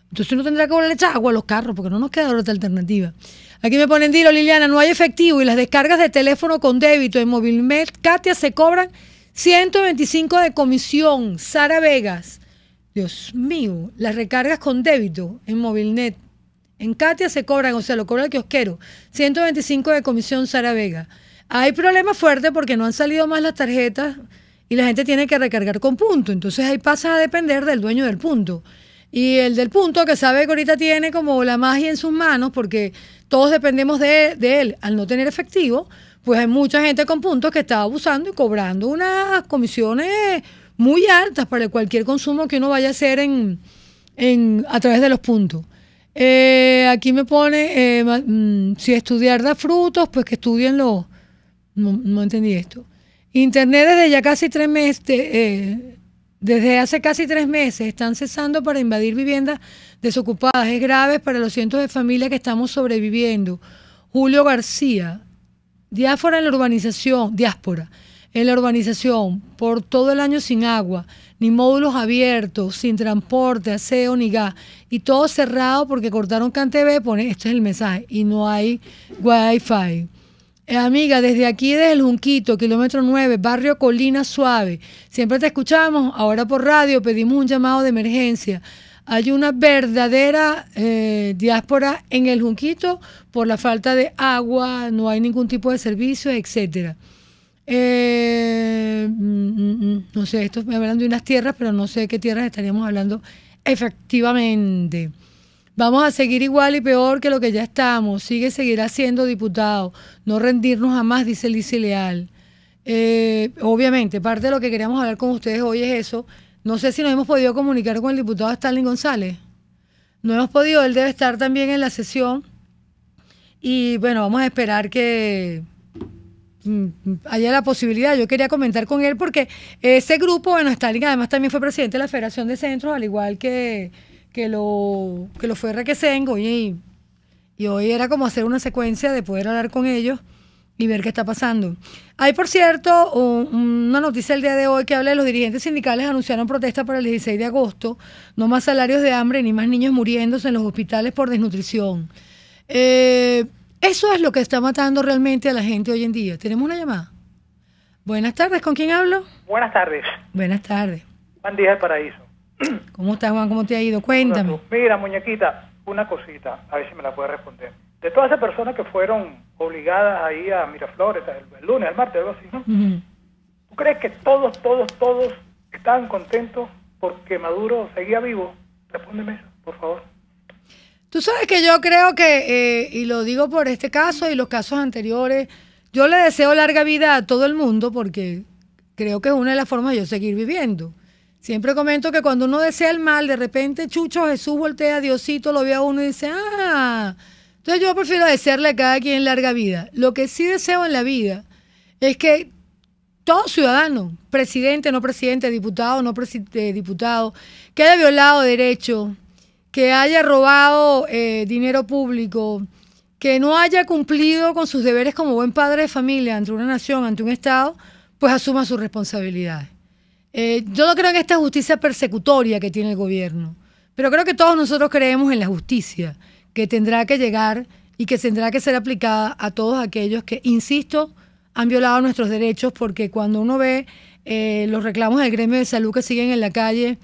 Entonces uno tendrá que volver a echar agua a los carros porque no nos queda otra alternativa. Aquí me ponen, dilo Liliana, no hay efectivo y las descargas de teléfono con débito en Movilnet, Katia, se cobran 125 de comisión. Sara Vegas, Dios mío, las recargas con débito en Movilnet, en Katia se cobran, o sea, lo cobra el kiosquero, 125 de comisión. Sara Vega. Hay problemas fuertes porque no han salido más las tarjetas y la gente tiene que recargar con punto. Entonces ahí pasa a depender del dueño del punto. Y el del punto, que sabe que ahorita tiene como la magia en sus manos, porque todos dependemos de él. Al no tener efectivo, pues hay mucha gente con puntos que está abusando y cobrando unas comisiones muy altas para cualquier consumo que uno vaya a hacer a través de los puntos. Aquí me pone, si estudiar da frutos, pues que estudien No entendí esto. Internet desde hace casi 3 meses están cesando para invadir viviendas desocupadas. Es grave para los cientos de familias que estamos sobreviviendo. Julio García, diáspora en la urbanización, por todo el año sin agua, ni módulos abiertos, sin transporte, aseo ni gas, y todo cerrado porque cortaron CanTV, este es el mensaje, y no hay wifi. Amiga, desde el Junquito, kilómetro 9, barrio Colina Suave, siempre te escuchamos, ahora por radio pedimos un llamado de emergencia. Hay una verdadera diáspora en el Junquito por la falta de agua, no hay ningún tipo de servicio, etcétera. No sé, esto me hablan de unas tierras, pero no sé qué tierras estaríamos hablando efectivamente. Vamos a seguir igual y peor que lo que ya estamos. Seguirá siendo diputado. No rendirnos jamás, dice Lizy Leal. Obviamente, parte de lo que queríamos hablar con ustedes hoy es eso. No sé si nos hemos podido comunicar con el diputado Stanley González. No hemos podido, él debe estar también en la sesión. Y bueno, vamos a esperar que haya la posibilidad. Yo quería comentar con él porque ese grupo, bueno, Stanley además también fue presidente de la Federación de Centros, al igual que lo fue Requesén, y hoy era como hacer una secuencia de poder hablar con ellos y ver qué está pasando. Hay, por cierto, una noticia el día de hoy que habla de los dirigentes sindicales anunciaron protesta para el 16 de agosto, no más salarios de hambre ni más niños muriéndose en los hospitales por desnutrición. Eso es lo que está matando realmente a la gente hoy en día. ¿Tenemos una llamada? Buenas tardes, ¿con quién hablo? Buenas tardes. Buenas tardes. Juan Díaz del Paraíso. ¿Cómo estás, Juan? ¿Cómo te ha ido? Cuéntame. Mira, muñequita, una cosita, a ver si me la puedes responder. De todas esas personas que fueron obligadas a ir a Miraflores el lunes, el martes, algo así, ¿no? ¿Tú crees que todos estaban contentos porque Maduro seguía vivo? Respóndeme eso, por favor. Tú sabes que yo creo que, y lo digo por este caso y los casos anteriores, yo le deseo larga vida a todo el mundo porque creo que es una de las formas de yo seguir viviendo. Siempre comento que cuando uno desea el mal, de repente Chucho Jesús voltea, Diosito lo ve a uno y dice, entonces yo prefiero desearle a cada quien larga vida. Lo que sí deseo en la vida es que todo ciudadano, presidente, no presidente, diputado, no diputado, que haya violado derechos, que haya robado dinero público, que no haya cumplido con sus deberes como buen padre de familia ante una nación, ante un Estado, pues asuma sus responsabilidades. Yo no creo en esta justicia persecutoria que tiene el gobierno, pero creo que todos nosotros creemos en la justicia, que tendrá que llegar y que tendrá que ser aplicada a todos aquellos que, insisto, han violado nuestros derechos, porque cuando uno ve los reclamos del gremio de salud que siguen en la calle,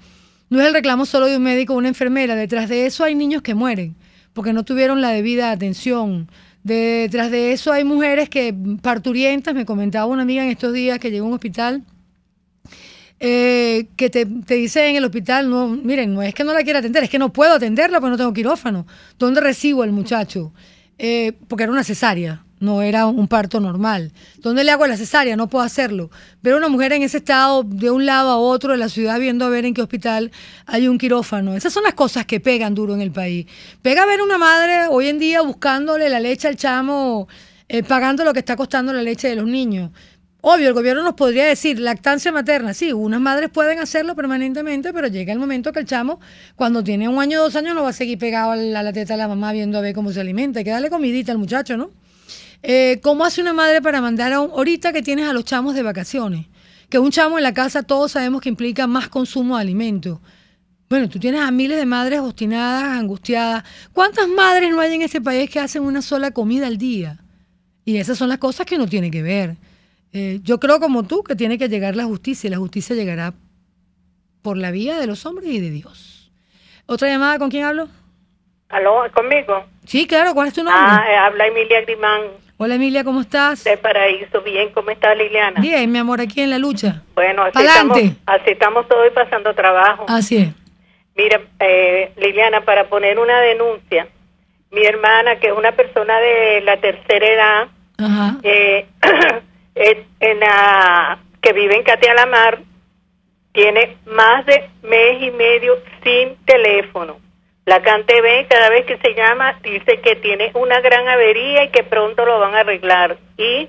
no es el reclamo solo de un médico o una enfermera, detrás de eso hay niños que mueren porque no tuvieron la debida atención. Detrás de eso hay mujeres que parturientas, me comentaba una amiga en estos días que llegó a un hospital, que te dice en el hospital, no, miren, no es que no la quiera atender, es que no puedo atenderla porque no tengo quirófano. ¿Dónde recibo al muchacho? Porque era una cesárea, no era un parto normal. ¿Dónde le hago la cesárea? No puedo hacerlo. Ver a una mujer en ese estado de un lado a otro de la ciudad viendo a ver en qué hospital hay un quirófano. Esas son las cosas que pegan duro en el país. Pega ver una madre hoy en día buscándole la leche al chamo, pagando lo que está costando la leche de los niños. Obvio, el gobierno nos podría decir lactancia materna. Sí, unas madres pueden hacerlo permanentemente, pero llega el momento que el chamo, cuando tiene 1 año, 2 años, no va a seguir pegado a la teta de la mamá viendo a ver cómo se alimenta. Hay que darle comidita al muchacho, ¿no? ¿Cómo hace una madre para mandar ahorita que tienes a los chamos de vacaciones? Que un chamo en la casa todos sabemos que implica más consumo de alimentos. Bueno, tú tienes a miles de madres obstinadas, angustiadas. ¿Cuántas madres no hay en este país que hacen una sola comida al día? Y esas son las cosas que uno tiene que ver. Yo creo como tú que tiene que llegar la justicia y la justicia llegará por la vía de los hombres y de Dios. ¿Otra llamada? ¿Con quién hablo? ¿Aló? ¿Conmigo? Sí, claro. ¿Cuál es tu nombre? Habla Emilia Grimán. Hola Emilia, ¿cómo estás? De Paraíso. Bien, ¿cómo estás, Liliana? Bien, mi amor, aquí en la lucha. Bueno, así estamos todos pasando trabajo. Así es. Mira, Liliana, para poner una denuncia, mi hermana, que es una persona de la tercera edad, ajá, que vive en Catealamar, tiene más de mes y medio sin teléfono. La CanTV, cada vez que se llama, dice que tiene una gran avería y que pronto lo van a arreglar. Y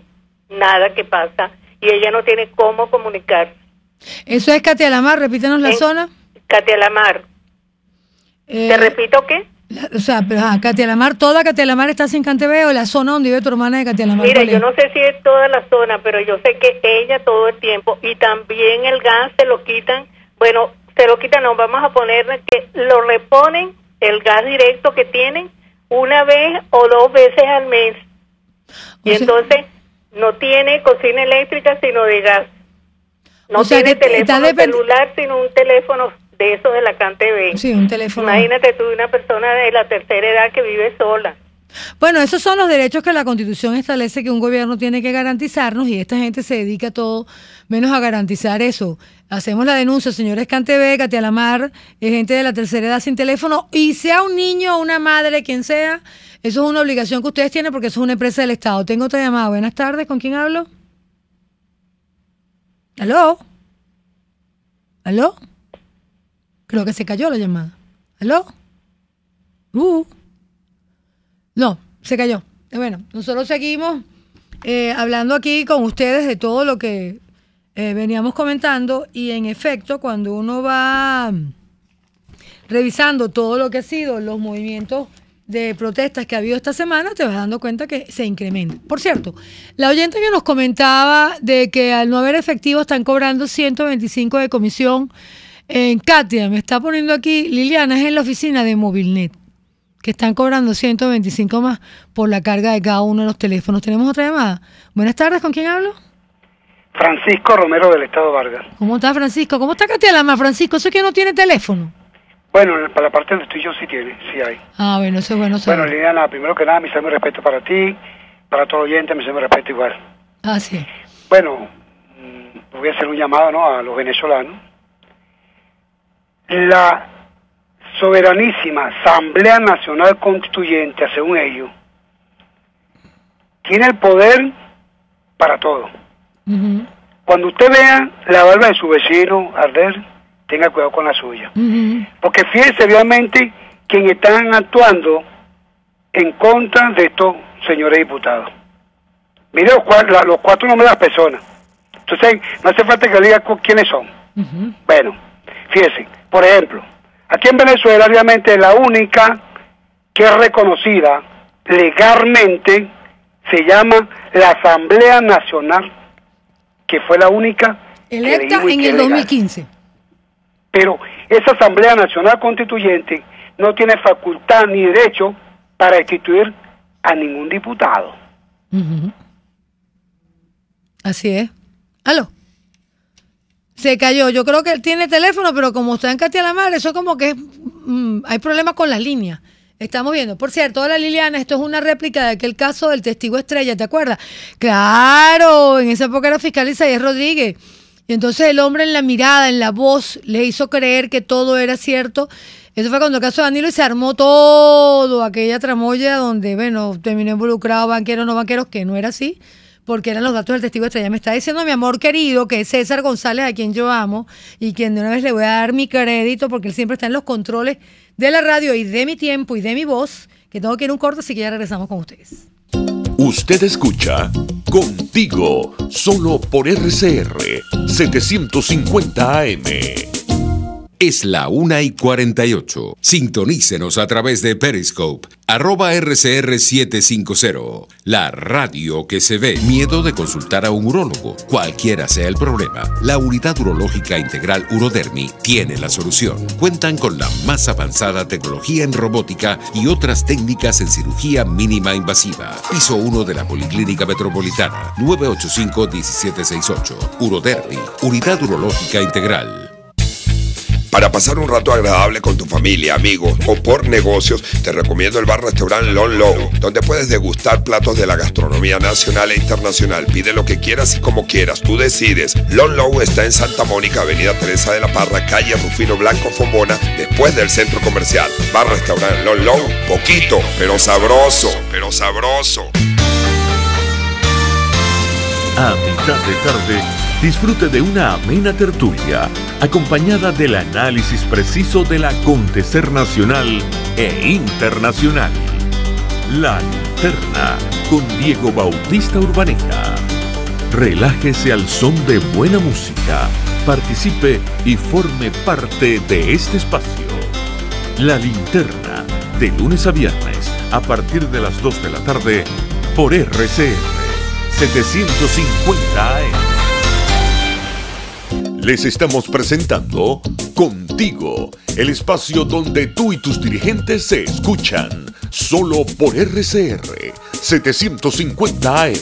nada que pasa y ella no tiene cómo comunicar. Eso es Katia Lamar, repítenos la zona. Katia Lamar. ¿Te repito qué? Katia Lamar, ¿toda Katia Lamar está sin Cantebé o la zona donde vive tu hermana de Katia Lamar? Mira, yo no sé si es toda la zona, pero yo sé que ella todo el tiempo, y también el gas se lo quitan, no, vamos a poner que lo reponen, el gas directo que tienen, una vez o 2 veces al mes. Y entonces no tiene cocina eléctrica, sino de gas. No tiene teléfono celular, sino un teléfono de eso de la CanTV. Sí, un teléfono. Imagínate tú, una persona de la tercera edad que vive sola. Bueno, esos son los derechos que la Constitución establece que un gobierno tiene que garantizarnos, y esta gente se dedica a todo menos a garantizar eso. Hacemos la denuncia, señores CanTV, Katia Lamar, gente de la tercera edad sin teléfono, y sea un niño, una madre, quien sea, eso es una obligación que ustedes tienen porque eso es una empresa del Estado. Tengo otra llamada. Buenas tardes, ¿con quién hablo? ¿Aló? ¿Aló? Creo que se cayó la llamada. ¿Aló? No, se cayó. Bueno, nosotros seguimos hablando aquí con ustedes de todo lo que veníamos comentando, y en efecto, cuando uno va revisando todo lo que ha sido los movimientos de protestas que ha habido esta semana, te vas dando cuenta que se incrementa. Por cierto, la oyente que nos comentaba de que al no haber efectivo están cobrando 125 de comisión, Katia, me está poniendo aquí, Liliana, es en la oficina de Movilnet, que están cobrando 125 más por la carga de cada uno de los teléfonos. Tenemos otra llamada. Buenas tardes, ¿con quién hablo? Francisco Romero, del Estado Vargas. ¿Cómo está, Francisco? ¿Cómo está Katia Lamar, Francisco? ¿Eso es que no tiene teléfono? Bueno, para la parte donde estoy yo sí tiene, sí hay. Ah, bueno, eso es bueno saber. Bueno, Liliana, primero que nada, mi saludo y respeto para ti, para todo oyente, mi saludo y respeto igual. Ah, sí. Bueno, voy a hacer un llamado, ¿no?, a los venezolanos. La soberanísima Asamblea Nacional Constituyente, según ellos, tiene el poder para todo. Cuando usted vea la barba de su vecino arder, tenga cuidado con la suya. Porque fíjese realmente quien están actuando en contra de estos señores diputados. Mire los 4 nombres de las personas. Entonces, no hace falta que le diga quiénes son. Bueno, fíjese, por ejemplo, aquí en Venezuela realmente la única que es reconocida legalmente se llama la Asamblea Nacional, que fue la única electa en el 2015. Pero esa Asamblea Nacional Constituyente no tiene facultad ni derecho para destituir a ningún diputado. Así es. ¿Aló? Se cayó. Yo creo que él tiene teléfono, pero como está en Katia Lamar, eso como que hay problemas con las líneas. Estamos viendo. Por cierto, hola Liliana, esto es una réplica de aquel caso del testigo estrella, ¿te acuerdas? Claro, en esa época era fiscal Isaías Rodríguez. Y entonces el hombre en la mirada, en la voz, le hizo creer que todo era cierto. Eso fue cuando el caso de Danilo, y se armó todo, aquella tramoya donde, bueno, terminó involucrado banqueros, no banqueros, que no era así, porque eran los datos del testigo estrella. Me está diciendo mi amor querido, que es César González, a quien yo amo, y quien de una vez le voy a dar mi crédito, porque él siempre está en los controles de la radio y de mi tiempo y de mi voz, que tengo que ir a un corte, así que ya regresamos con ustedes. Usted escucha Contigo, solo por RCR 750 AM. Es la 1:48. Sintonícenos a través de Periscope, @RCR750. La radio que se ve. Miedo de consultar a un urólogo. Cualquiera sea el problema, la Unidad Urológica Integral Urodermi tiene la solución. Cuentan con la más avanzada tecnología en robótica y otras técnicas en cirugía mínima invasiva. Piso 1 de la Policlínica Metropolitana, 985-1768. Urodermi, Unidad Urológica Integral. Para pasar un rato agradable con tu familia, amigos o por negocios, te recomiendo el bar-restaurante Lon Low, donde puedes degustar platos de la gastronomía nacional e internacional. Pide lo que quieras y como quieras, tú decides. Lon Low está en Santa Mónica, Avenida Teresa de la Parra, calle Rufino Blanco Fombona, después del centro comercial. Bar-restaurante Lon Low, poquito, pero sabroso, pero sabroso. A mitad de tarde, disfrute de una amena tertulia, acompañada del análisis preciso del acontecer nacional e internacional. La Linterna, con Diego Bautista Urbaneta. Relájese al son de buena música. Participe y forme parte de este espacio. La Linterna, de lunes a viernes, a partir de las 2 de la tarde, por RCR 750 AM. Les estamos presentando Contigo, el espacio donde tú y tus dirigentes se escuchan, solo por RCR 750 AM.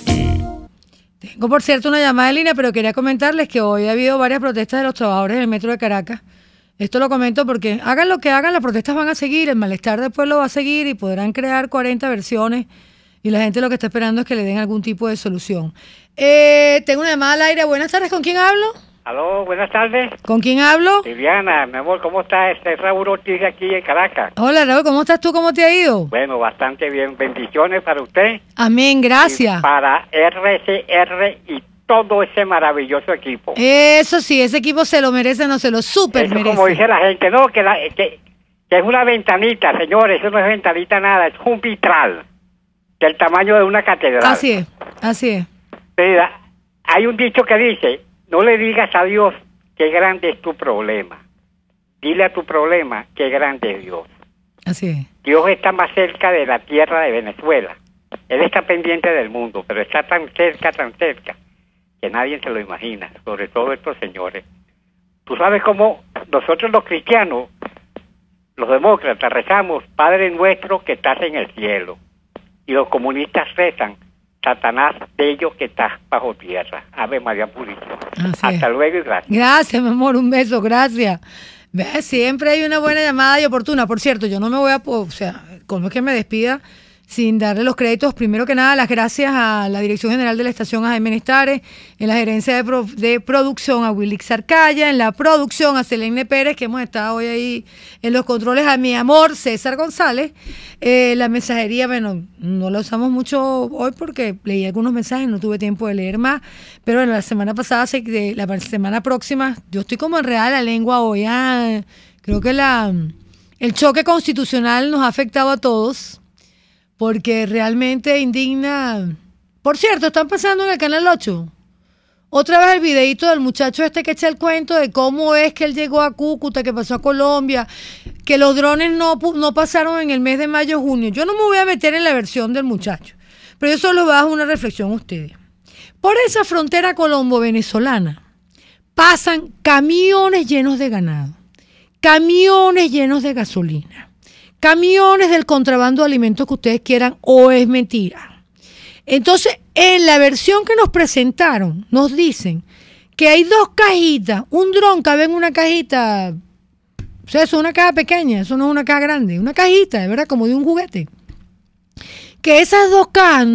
Tengo, por cierto, una llamada en línea, pero quería comentarles que hoy ha habido varias protestas de los trabajadores del metro de Caracas. Esto lo comento porque hagan lo que hagan, las protestas van a seguir, el malestar del pueblo va a seguir y podrán crear 40 versiones y la gente lo que está esperando es que le den algún tipo de solución. Tengo una llamada al aire. Buenas tardes, ¿con quién hablo? Aló, buenas tardes. ¿Con quién hablo? Liliana, mi amor, ¿cómo estás? Es Raúl Ortiz aquí en Caracas. Hola, Raúl, ¿cómo estás tú? ¿Cómo te ha ido? Bueno, bastante bien. Bendiciones para usted. Amén, gracias. Y para RCR y todo ese maravilloso equipo. Eso sí, ese equipo se lo merece, no se lo súper merece. Como dice la gente, no, que es una ventanita, señores, eso no es ventanita nada, es un vitral del tamaño de una catedral. Así es, así es. Mira, hay un dicho que dice, no le digas a Dios qué grande es tu problema. Dile a tu problema qué grande es Dios. Así es. Dios está más cerca de la tierra de Venezuela. Él está pendiente del mundo, pero está tan cerca, que nadie se lo imagina, sobre todo estos señores. Tú sabes cómo nosotros los cristianos, los demócratas, rezamos, Padre nuestro que estás en el cielo. Y los comunistas rezan, Satanás de ellos que estás bajo tierra. Ave María Purísima. Hasta luego y gracias. Gracias, mi amor, un beso, gracias. ¿Ves? Siempre hay una buena llamada y oportuna. Por cierto, yo no me voy a, como es que me despida sin darle los créditos, primero que nada, las gracias a la Dirección General de la Estación, a Jaime Nestares, en la gerencia de producción, a Willy Sarcaya, en la producción, a Selene Pérez, que hemos estado hoy ahí en los controles, a mi amor, César González, la mensajería, bueno, no la usamos mucho hoy porque leí algunos mensajes, no tuve tiempo de leer más, pero bueno, la semana pasada, la semana próxima, yo estoy como enredada la lengua hoy, creo que el choque constitucional nos ha afectado a todos, porque realmente indigna. Por cierto, están pasando en el Canal 8 otra vez el videíto del muchacho este que echa el cuento de cómo es que él llegó a Cúcuta, que pasó a Colombia, que los drones no pasaron en el mes de mayo, junio. Yo no me voy a meter en la versión del muchacho, pero yo solo voy a dar una reflexión a ustedes. Por esa frontera colombo-venezolana pasan camiones llenos de ganado, camiones llenos de gasolina, camiones del contrabando de alimentos que ustedes quieran, o es mentira. Entonces, en la versión que nos presentaron, nos dicen que hay 2 cajitas, un dron cabe en una cajita, o sea, eso es una caja pequeña, eso no es una caja grande, una cajita, de verdad, como de un juguete. Que esas 2 cajas,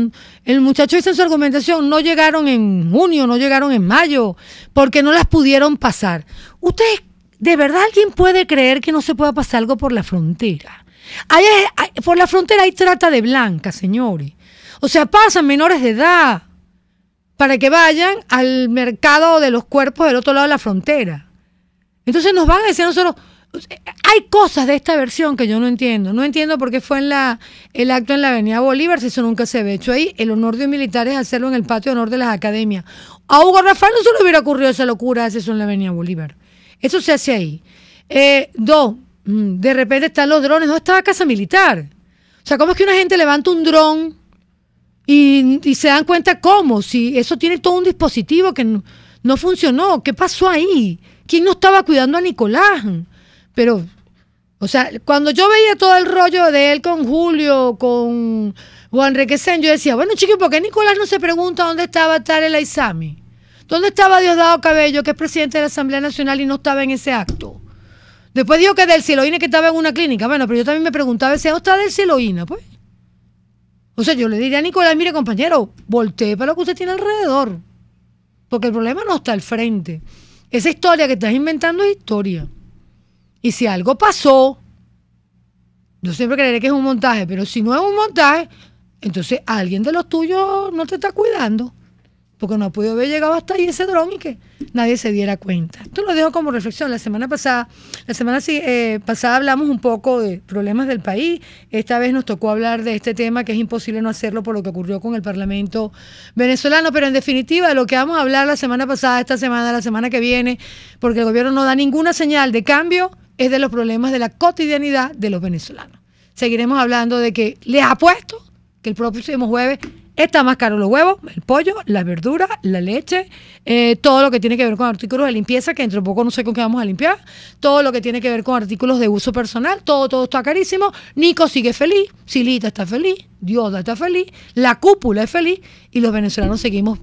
el muchacho dice en su argumentación, no llegaron en junio, no llegaron en mayo, porque no las pudieron pasar. ¿Ustedes, de verdad, alguien puede creer que no se pueda pasar algo por la frontera? Por la frontera hay trata de blancas, señores. O sea, pasan menores de edad para que vayan al mercado de los cuerpos del otro lado de la frontera. Entonces nos van a decir a nosotros, hay cosas de esta versión que yo no entiendo. No entiendo por qué fue el acto en la Avenida Bolívar, si eso nunca se había hecho ahí. El honor de un militar es hacerlo en el patio de honor de las academias. A Hugo Rafael no se le hubiera ocurrido esa locura de hacer eso en la Avenida Bolívar. Eso se hace ahí. 2, de repente están los drones, no estaba Casa Militar. O sea, ¿cómo es que una gente levanta un dron y se dan cuenta cómo? Si eso tiene todo un dispositivo que no funcionó, ¿qué pasó ahí? ¿Quién no estaba cuidando a Nicolás? Pero, o sea, cuando yo veía todo el rollo de él con Julio, con Juan Requesén, yo decía, bueno, chicos, ¿por qué Nicolás no se pregunta dónde estaba Tarek El Aizami? ¿Dónde estaba Diosdado Cabello, que es presidente de la Asamblea Nacional y no estaba en ese acto? Después dijo que Delcy Eloína que estaba en una clínica. Bueno, pero yo también me preguntaba, ¿dónde está Delcy Eloína, pues? O sea, yo le diría a Nicolás, mire, compañero, voltee para lo que usted tiene alrededor. Porque el problema no está al frente. Esa historia que estás inventando es historia. Y si algo pasó, yo siempre creeré que es un montaje, pero si no es un montaje, entonces alguien de los tuyos no te está cuidando. porque no ha podido haber llegado hasta ahí ese dron y que nadie se diera cuenta. Esto lo dejo como reflexión. La semana pasada hablamos un poco de problemas del país. Esta vez nos tocó hablar de este tema, que es imposible no hacerlo por lo que ocurrió con el Parlamento venezolano, pero en definitiva de lo que vamos a hablar la semana pasada, esta semana, la semana que viene, porque el gobierno no da ninguna señal de cambio, es de los problemas de la cotidianidad de los venezolanos. Seguiremos hablando de que les apuesto que el próximo jueves está más caro los huevos, el pollo, las verduras, la leche, todo lo que tiene que ver con artículos de limpieza, que dentro de poco no sé con qué vamos a limpiar, todo lo que tiene que ver con artículos de uso personal, todo está carísimo. Nico sigue feliz, Silita está feliz, Dioda está feliz, la cúpula es feliz y los venezolanos seguimos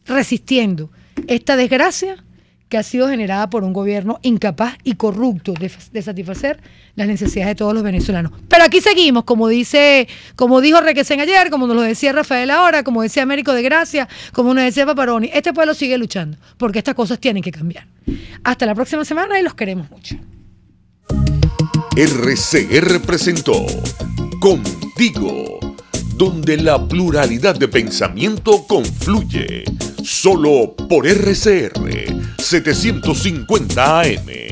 resistiendo esta desgracia que ha sido generada por un gobierno incapaz y corrupto de satisfacer las necesidades de todos los venezolanos. Pero aquí seguimos, como dijo Requesén ayer, como nos lo decía Rafael ahora, como decía Américo de Gracia, como nos decía Paparoni, este pueblo sigue luchando, porque estas cosas tienen que cambiar. Hasta la próxima semana y los queremos mucho. RCR presentó Contigo, donde la pluralidad de pensamiento confluye, solo por RCR 750 AM.